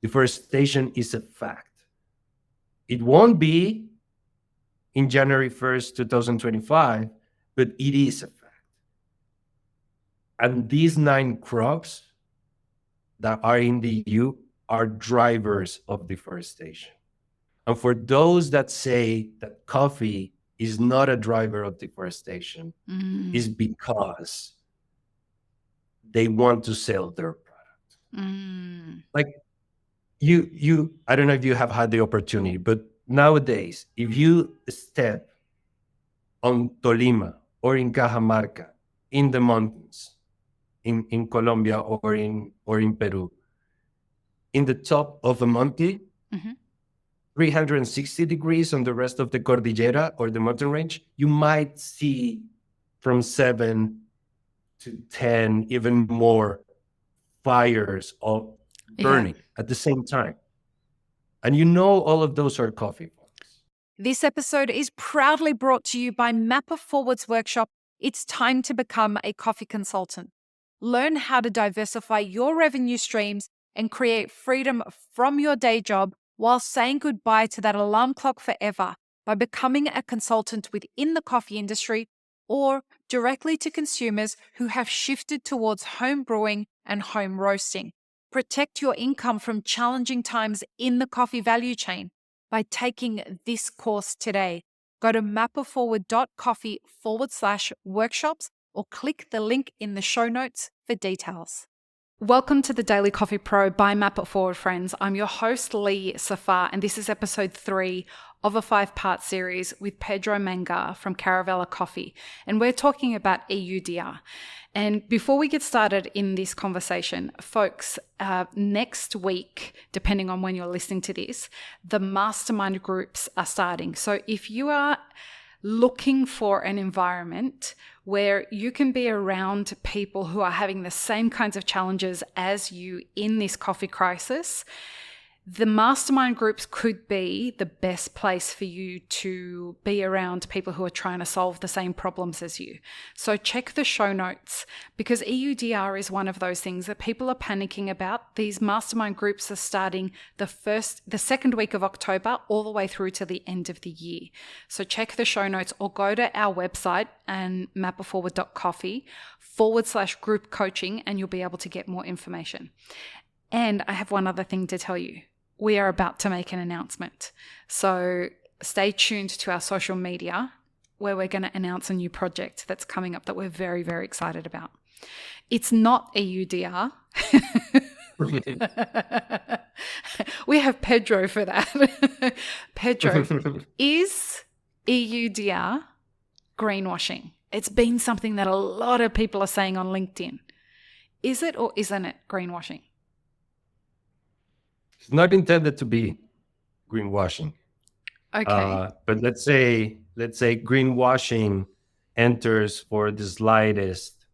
Deforestation is a fact. It won't be in January 1st, 2025, but it is a fact. And these 9 crops that are in the EU are drivers of deforestation. And for those that say that coffee is not a driver of deforestation, is because they want to sell their product. Like you, I don't know if you have had the opportunity, but nowadays, if you step on Tolima or in Cajamarca, in the mountains, in Colombia or in Peru, in the top of a mountain, 360 degrees on the rest of the Cordillera or the mountain range, you might see from 7 to 10, even more fires of burning at the same time. And you know all of those are coffee farms. This episode is proudly brought to you by Mapper Forward's workshop, It's Time to Become a Coffee Consultant. Learn how to diversify your revenue streams and create freedom from your day job while saying goodbye to that alarm clock forever by becoming a consultant within the coffee industry or directly to consumers who have shifted towards home brewing and home roasting. Protect your income from challenging times in the coffee value chain by taking this course today. Go to mapperforward.coffee/workshops or click the link in the show notes for details. Welcome to the Daily Coffee Pro by Map It Forward, friends. I'm your host, Lee Safar, and this is episode 3 of a 5-part series with Pedro Manga from Caravela Coffee. And we're talking about EUDR. And before we get started in this conversation, folks, next week, depending on when you're listening to this, the Mastermind groups are starting. So if you are looking for an environment where you can be around people who are having the same kinds of challenges as you in this coffee crisis, the mastermind groups could be the best place for you to be around people who are trying to solve the same problems as you. So check the show notes, because EUDR is one of those things that people are panicking about. These mastermind groups are starting the second week of October all the way through to the end of the year. So check the show notes or go to our website and mapperforward.coffee/group coaching, and you'll be able to get more information. And I have one other thing to tell you. We are about to make an announcement. So stay tuned to our social media where we're going to announce a new project that's coming up that we're very, very excited about. It's not EUDR. We have Pedro for that. Pedro, is EUDR greenwashing? It's been something that a lot of people are saying on LinkedIn. Is it or isn't it greenwashing? It's not intended to be greenwashing. Okay. But let's say greenwashing enters for the slightest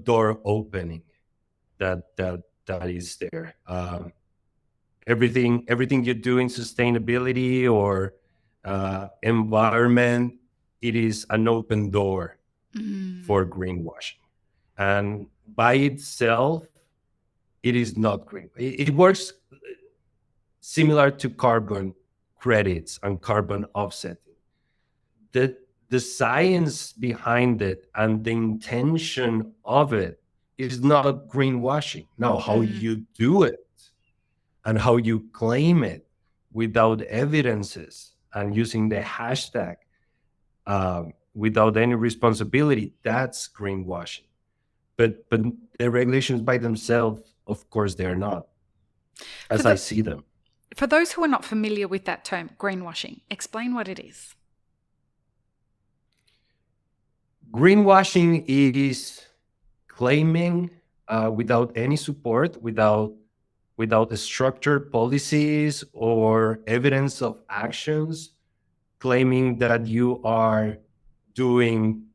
door opening that is there. Everything you do in sustainability or environment, it is an open door for greenwashing. And by itself, it is not green. It works similar to carbon credits and carbon offsetting. The science behind it and the intention of it is not greenwashing. Now, how you do it and how you claim it without evidences and using the hashtag without any responsibility, that's greenwashing. But the regulations by themselves, of course, they're not, as I see them. For those who are not familiar with that term, greenwashing, explain what it is. Greenwashing is claiming without any support, without structured policies or evidence of actions, claiming that you are doing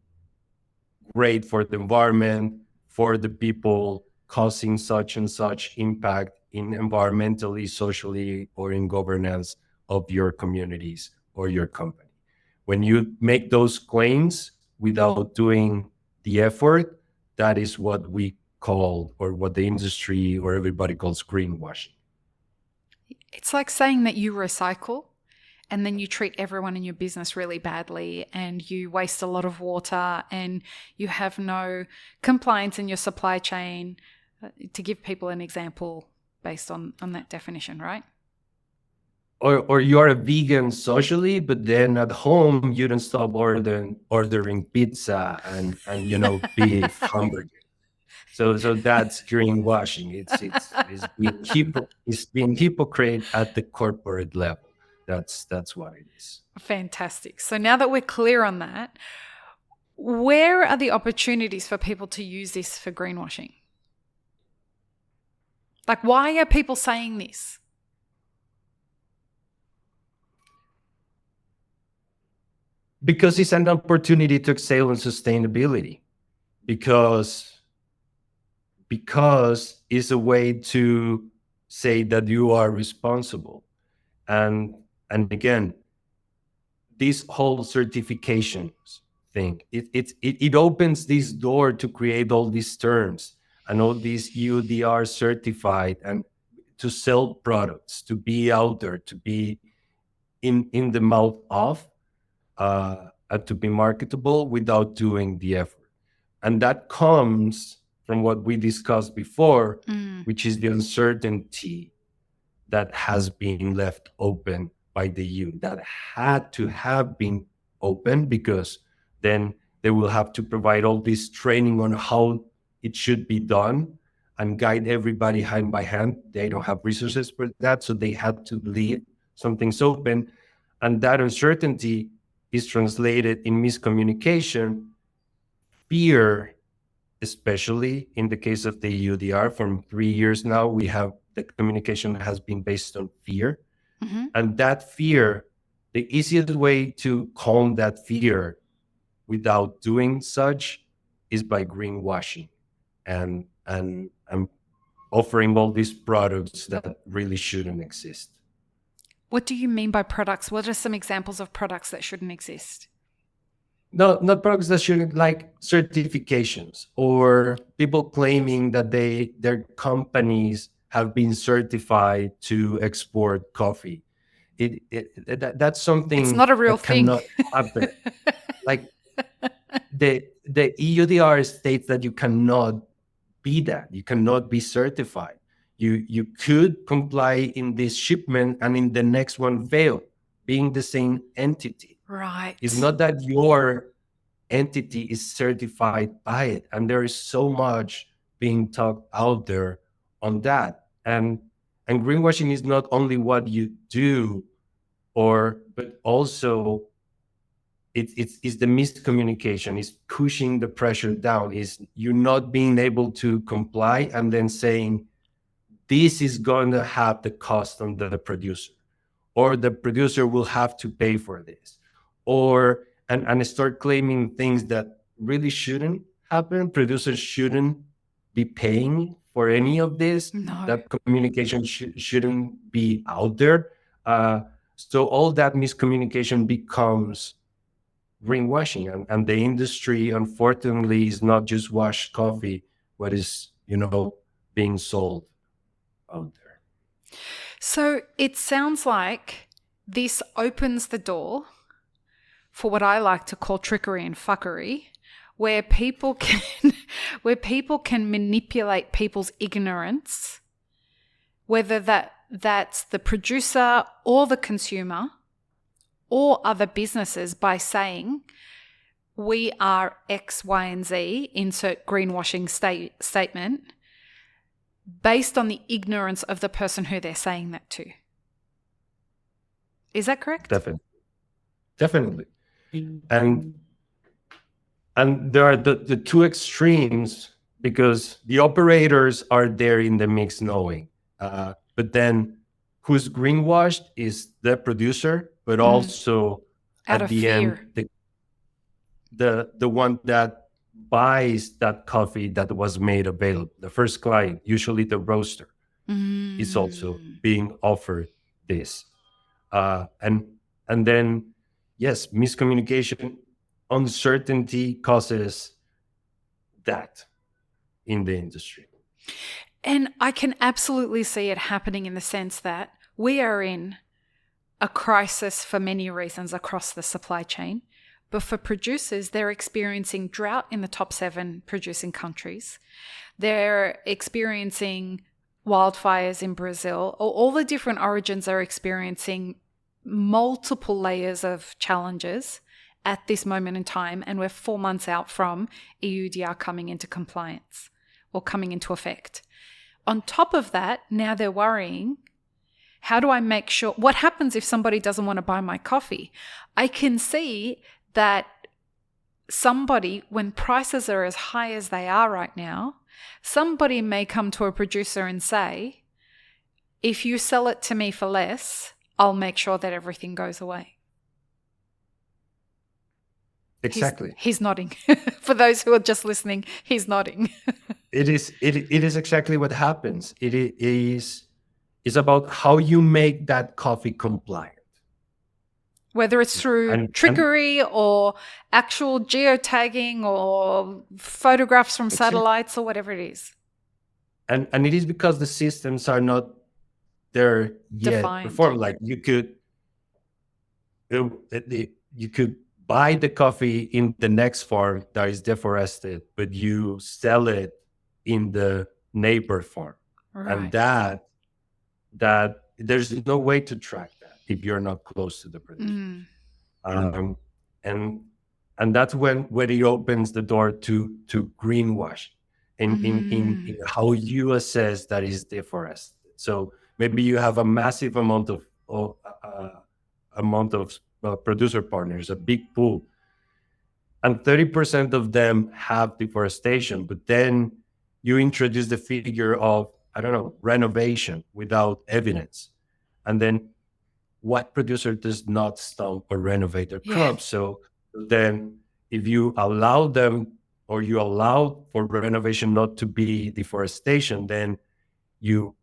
great for the environment, for the people, causing such and such impact in environmentally, socially, or in governance of your communities or your company. When you make those claims without doing the effort, that is what we call, or what the industry or everybody calls, greenwashing. It's like saying that you recycle and then you treat everyone in your business really badly and you waste a lot of water and you have no compliance in your supply chain, to give people an example based on that definition, right? Or you're a vegan socially, but then at home you don't stop ordering pizza and beef hamburger. So that's greenwashing. It's being hypocrite at the corporate level. That's what it is. Fantastic. So now that we're clear on that, where are the opportunities for people to use this for greenwashing? Like, why are people saying this? Because it's an opportunity to excel in sustainability. Because it's a way to say that you are responsible. And again, this whole certifications thing, it opens this door to create all these terms and all these EUDR certified and to sell products, to be out there, to be in the mouth of, and to be marketable without doing the effort. And that comes from what we discussed before, which is the uncertainty that has been left open by the EU, that had to have been open, because then they will have to provide all this training on how it should be done and guide everybody hand by hand. They don't have resources for that, so they had to leave some things open. And that uncertainty is translated in miscommunication, fear, especially in the case of the EUDR. From 3 years now, we have the communication has been based on fear. And that fear, the easiest way to calm that fear without doing such is by greenwashing and offering all these products that really shouldn't exist. What do you mean by products? What are some examples of products that shouldn't exist? No, not products that shouldn't, like certifications or people claiming that their companies have been certified to export coffee. That's something. It's not a real thing. Cannot happen. Like the EUDR states that you cannot be that. You cannot be certified. You could comply in this shipment and in the next one fail, being the same entity. Right. It's not that your entity is certified by it. And there is so much being talked out there on that. And greenwashing is not only what you do, but also it's the miscommunication, is pushing the pressure down, is you not being able to comply and then saying, this is going to have the cost on the producer, or the producer will have to pay for this, or and start claiming things that really shouldn't happen. Producers shouldn't be paying for any of this. No. That communication shouldn't be out there. So all that miscommunication becomes greenwashing, and the industry, unfortunately, is not just washed coffee, what is being sold out there. So it sounds like this opens the door for what I like to call trickery and fuckery, where people can manipulate people's ignorance, whether that's the producer or the consumer or other businesses, by saying we are X, Y, and Z, insert greenwashing statement, based on the ignorance of the person who they're saying that to. Is that correct? Definitely. And there are the two extremes, because the operators are there in the mix knowing, but then who's greenwashed is the producer, but also out at of fear. end the one that buys that coffee that was made available. The first client, usually the roaster, is also being offered this. And then, yes, miscommunication, uncertainty causes that in the industry. And I can absolutely see it happening in the sense that we are in a crisis for many reasons across the supply chain. But for producers, they're experiencing drought in the top 7 producing countries. They're experiencing wildfires in Brazil. All the different origins are experiencing multiple layers of challenges at this moment in time. And we're 4 months out from EUDR coming into compliance or coming into effect. On top of that, now they're worrying, how do I make sure, what happens if somebody doesn't want to buy my coffee? I can see that somebody, when prices are as high as they are right now, somebody may come to a producer and say, if you sell it to me for less, I'll make sure that everything goes away. Exactly. He's nodding. For those who are just listening, he's nodding. It is exactly what happens. It's about how you make that coffee compliant. Whether it's through trickery or actual geotagging or photographs from satellites or whatever it is. And it is because the systems are not there yet performed. Like you could buy the coffee in the next farm that is deforested, but you sell it in the neighbor farm. Right. And that there's no way to track that if you're not close to the producer. And that's when it opens the door to greenwash in how you assess that is deforested. So maybe you have a massive amount of producer partners, a big pool, and 30% of them have deforestation, but then you introduce the figure of, I don't know, renovation without evidence. And then what producer does not stump or renovate their crops? So then if you allow them, or you allow for renovation not to be deforestation, then you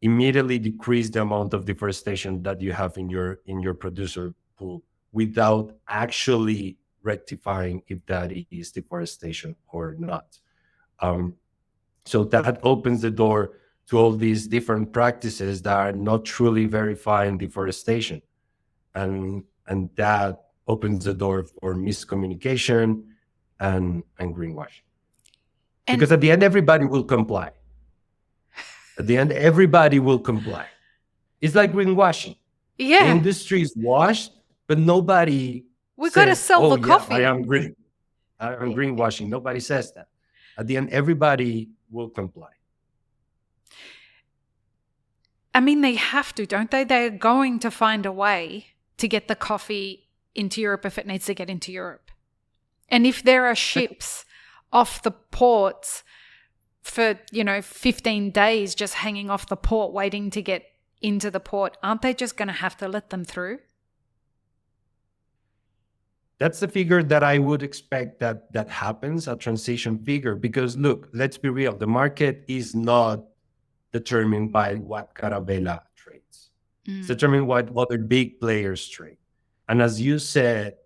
immediately decrease the amount of deforestation that you have in your producer pool without actually rectifying if that is deforestation or not. So that opens the door to all these different practices that are not truly verifying deforestation. And that opens the door for miscommunication and greenwashing. Because at the end, everybody will comply. At the end, everybody will comply. It's like greenwashing. Yeah. The industry is washed, but nobody We've got to sell the coffee. I am greenwashing. Nobody says that. At the end, everybody will comply. I mean, they have to, don't they? They're going to find a way to get the coffee into Europe if it needs to get into Europe. And if there are ships off the ports for, 15 days just hanging off the port waiting to get into the port, aren't they just going to have to let them through? That's the figure that I would expect that happens, a transition figure. Because look, let's be real, the market is not determined by what Caravela trades. It's determined what other big players trade. And as you said,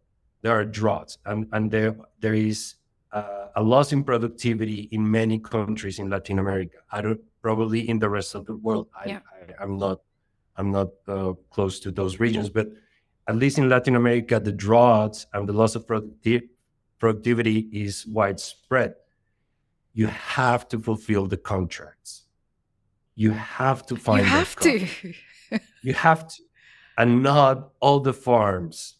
there are droughts and there is a loss in productivity in many countries in Latin America. Probably in the rest of the world. I'm not close to those regions, but at least in Latin America, the droughts and the loss of productivity is widespread. You have to fulfill the contracts. You have to find. You have to. You have to, and not all the farms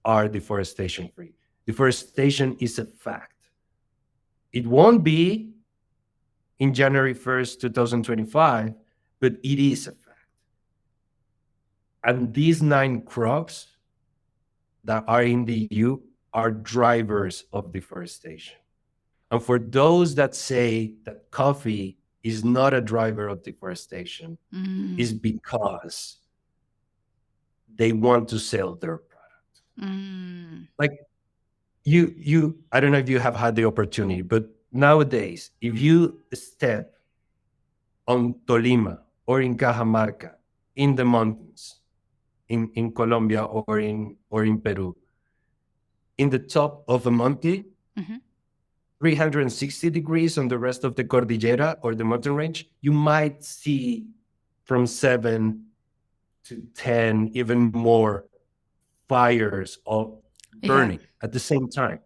are deforestation free. Deforestation is a fact. It won't be in January 1st, 2025, but it is a fact. And these 9 crops that are in the EU are drivers of deforestation. And for those that say that coffee is not a driver of deforestation, is because they want to sell their product. Like you, I don't know if you have had the opportunity, but nowadays, if you step on Tolima or in Cajamarca, in the mountains, in Colombia or in Peru, in the top of a mountain, 360 degrees on the rest of the Cordillera or the mountain range, you might see from 7 to 10, even more fires of burning at the same time.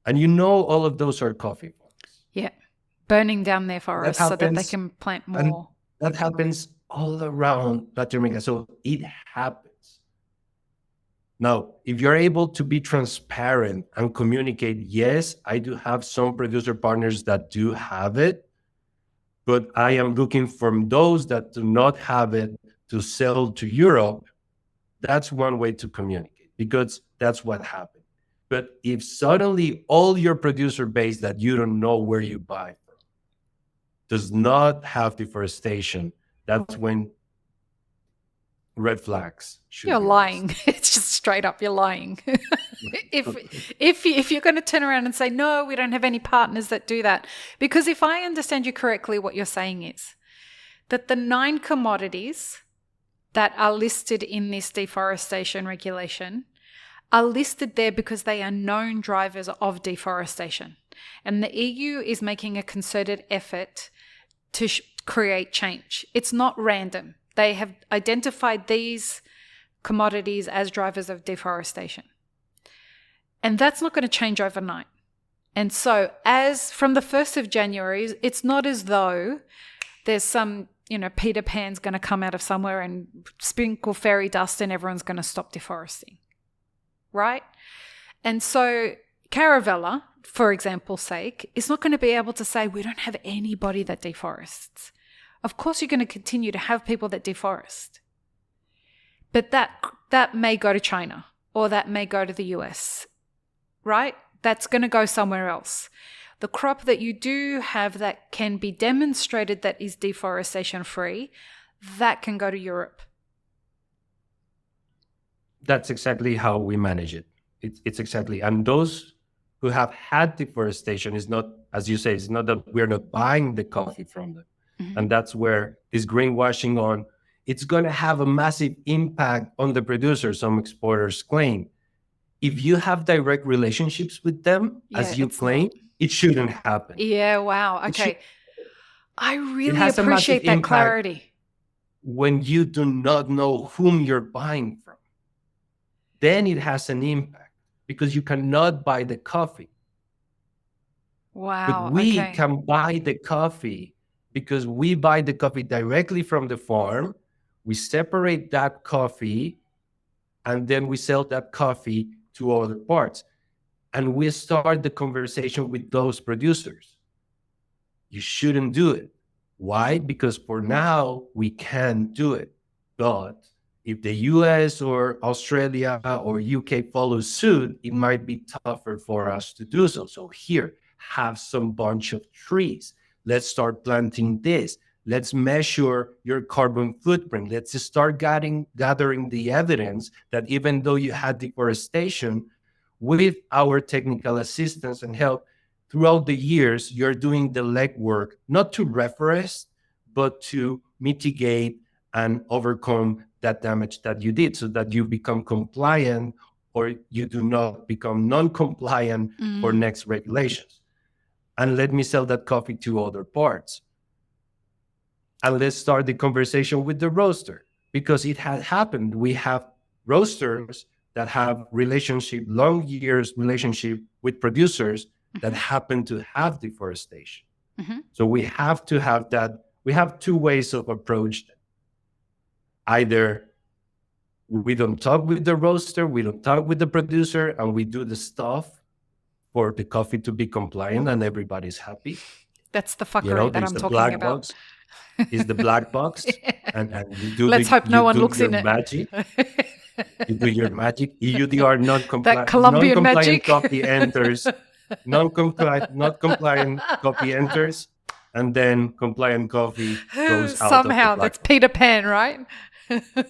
And all of those are coffee farms. Yeah. Burning down their forests so that they can plant more. And that happens all around Latin America. So it happens. Now, if you're able to be transparent and communicate, yes, I do have some producer partners that do have it, but I am looking for those that do not have it to sell to Europe. That's one way to communicate, because that's what happened. But if suddenly all your producer base that you don't know where you buy from does not have deforestation, that's when red flags should You're be lying. raised. It's just straight up, you're lying. if you're going to turn around and say, no, we don't have any partners that do that. Because if I understand you correctly, what you're saying is that the 9 commodities that are listed in this deforestation regulation are listed there because they are known drivers of deforestation. And the EU is making a concerted effort to create change. It's not random. They have identified these commodities as drivers of deforestation. And that's not going to change overnight. And so as from the 1st of January, it's not as though there's some, Peter Pan's going to come out of somewhere and sprinkle fairy dust and everyone's going to stop deforesting. Right? And so Caravela, for example's sake, is not going to be able to say, we don't have anybody that deforests. Of course, you're going to continue to have people that deforest. But that may go to China, or that may go to the US, right? That's going to go somewhere else. The crop that you do have that can be demonstrated that is deforestation free, that can go to Europe. That's exactly how we manage it. It's exactly. And those who have had deforestation is not, as you say, it's not that we're not buying the coffee from them. Mm-hmm. And that's where is greenwashing on. It's going to have a massive impact on the producer, some exporters claim. If you have direct relationships with them, as you claim, it shouldn't happen. Yeah, wow. Okay. I really appreciate that clarity. When you do not know whom you're buying from, then it has an impact because you cannot buy the coffee. Wow. But we can buy the coffee because we buy the coffee directly from the farm. We separate that coffee and then we sell that coffee to other parts. And we start the conversation with those producers. You shouldn't do it. Why? Because for now, we can do it. But if the US or Australia or UK follows suit, it might be tougher for us to do so. So here, have some bunch of trees. Let's start planting this. Let's measure your carbon footprint. Let's start gathering the evidence that even though you had deforestation, with our technical assistance and help throughout the years, you're doing the legwork, not to reforest, but to mitigate and overcome that damage that you did so that you become compliant or you do not become non-compliant for next regulations. And let me sell that coffee to other parts. And let's start the conversation with the roaster because it has happened. We have roasters that have long years relationship with producers that happen to have deforestation. Mm-hmm. So we have to have that. We have two ways of approach them. Either we don't talk with the roaster, we don't talk with the producer, and we do the stuff for the coffee to be compliant and everybody's happy. That's the fuckery that I'm talking about. Is the black box. Yeah. And you do Let's hope no one looks in it. Magic. You do your magic. EUDR non-compliant. That Colombian magic. Coffee enters. Not compliant coffee enters, and then compliant coffie goes out. Somehow, that's Peter Pan, right?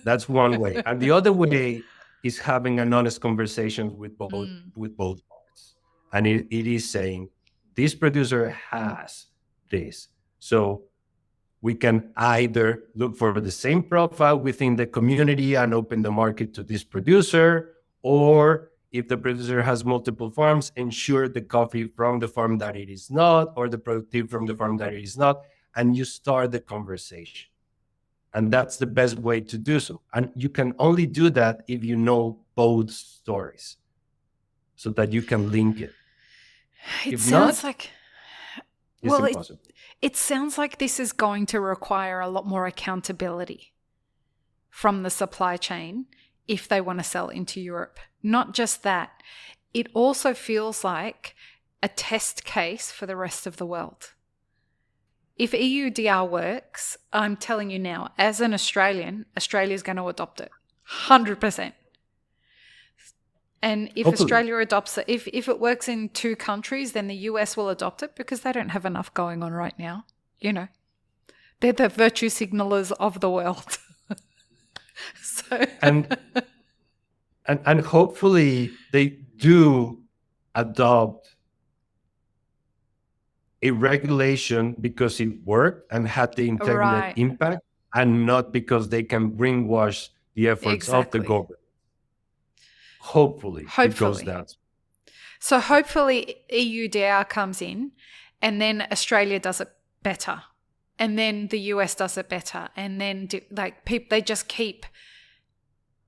That's one way, and the other way is having an honest conversation with both parts, and it is saying this producer has this, so we can either look for the same profile within the community and open the market to this producer, or if the producer has multiple farms, ensure the coffee from the farm that it is not, or the productive from the farm that it is not, and you start the conversation. And that's the best way to do so. And you can only do that if you know both stories so that you can link it. It If sounds not, like, it's impossible. It sounds like this is going to require a lot more accountability from the supply chain if they want to sell into Europe. Not just that, it also feels like a test case for the rest of the world. If EUDR works, I'm telling you now, as an Australian, Australia's going to adopt it. 100%. And if Hopefully. Australia adopts it, if it works in 2 countries, then the US will adopt it because they don't have enough going on right now. You know, they're the virtue signalers of the world. So and hopefully they do adopt a regulation because it worked and had the intended Right. impact, and not because they can greenwash the efforts of the government. Hopefully it goes down. So hopefully EUDR comes in, and then Australia does it better, and then the US does it better, and then they just keep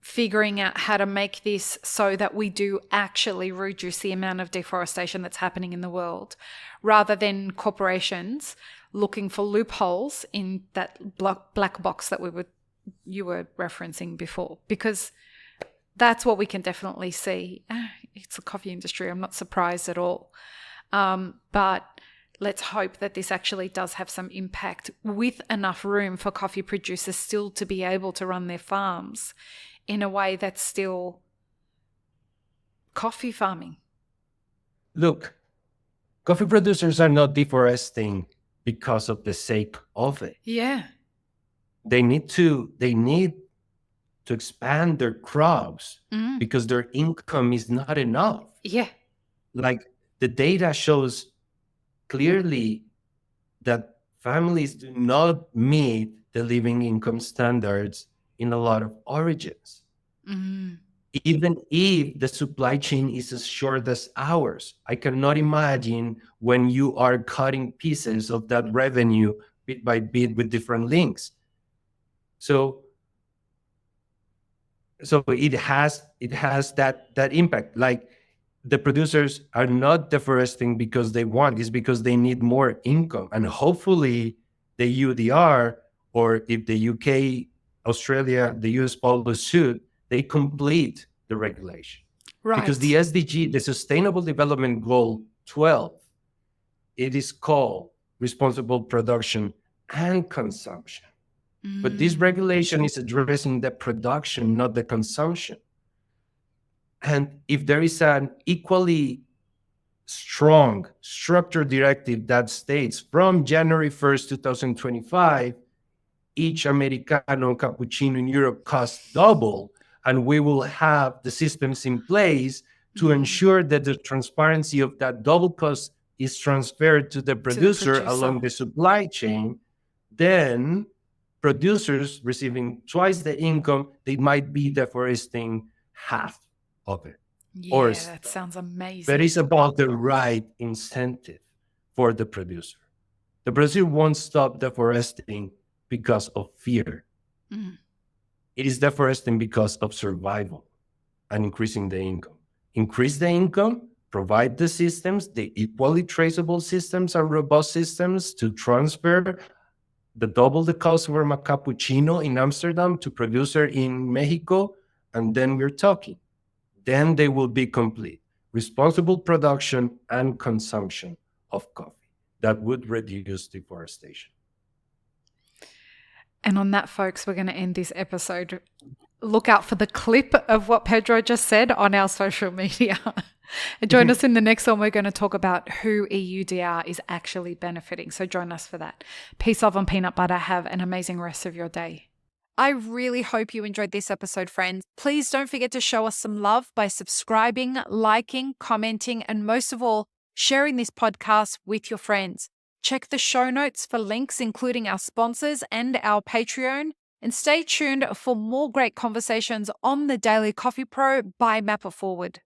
figuring out how to make this so that we do actually reduce the amount of deforestation that's happening in the world, rather than corporations looking for loopholes in that black box that you were referencing before, because that's what we can definitely see. It's the coffee industry. I'm not surprised at all. But let's hope that this actually does have some impact, with enough room for coffee producers still to be able to run their farms in a way that's still coffee farming. Look, coffee producers are not deforesting because of the sake of it. Yeah. They need to expand their crops because their income is not enough. Yeah. Like, the data shows clearly that families do not meet the living income standards in a lot of origins. Even if the supply chain is as short as ours, I cannot imagine when you are cutting pieces of that revenue bit by bit with different links. So it has that impact. Like, the producers are not deforesting because they want, it's because they need more income. And hopefully the EUDR, or if the UK, Australia, the US follow suit, they complete the regulation. Right. Because the SDG, the Sustainable Development Goal 12, it is called responsible production and consumption. But this regulation is addressing the production, not the consumption. And if there is an equally strong structure directive that states from January 1st, 2025, each Americano cappuccino in Europe costs double, and we will have the systems in place to ensure that the transparency of that double cost is transferred to the producer along the supply chain, then producers receiving twice the income, they might be deforesting half of it. Yeah, that sounds amazing. But it's about the right incentive for the producer. The producer won't stop deforesting because of fear. It is deforesting because of survival and increasing the income. Increase the income, provide the systems, the equally traceable systems and robust systems to transfer the double the cost of a cappuccino in Amsterdam to producer in Mexico, and then we're talking. Then they will be complete. Responsible production and consumption of coffee. That would reduce deforestation. And on that, folks, we're going to end this episode. Look out for the clip of what Pedro just said on our social media. And join us in the next one. We're going to talk about who EUDR is actually benefiting. So join us for that. Peace, love, and peanut butter. Have an amazing rest of your day. I really hope you enjoyed this episode, friends. Please don't forget to show us some love by subscribing, liking, commenting, and most of all, sharing this podcast with your friends. Check the show notes for links, including our sponsors and our Patreon. And stay tuned for more great conversations on the Daily Coffee Pro by Map It Forward.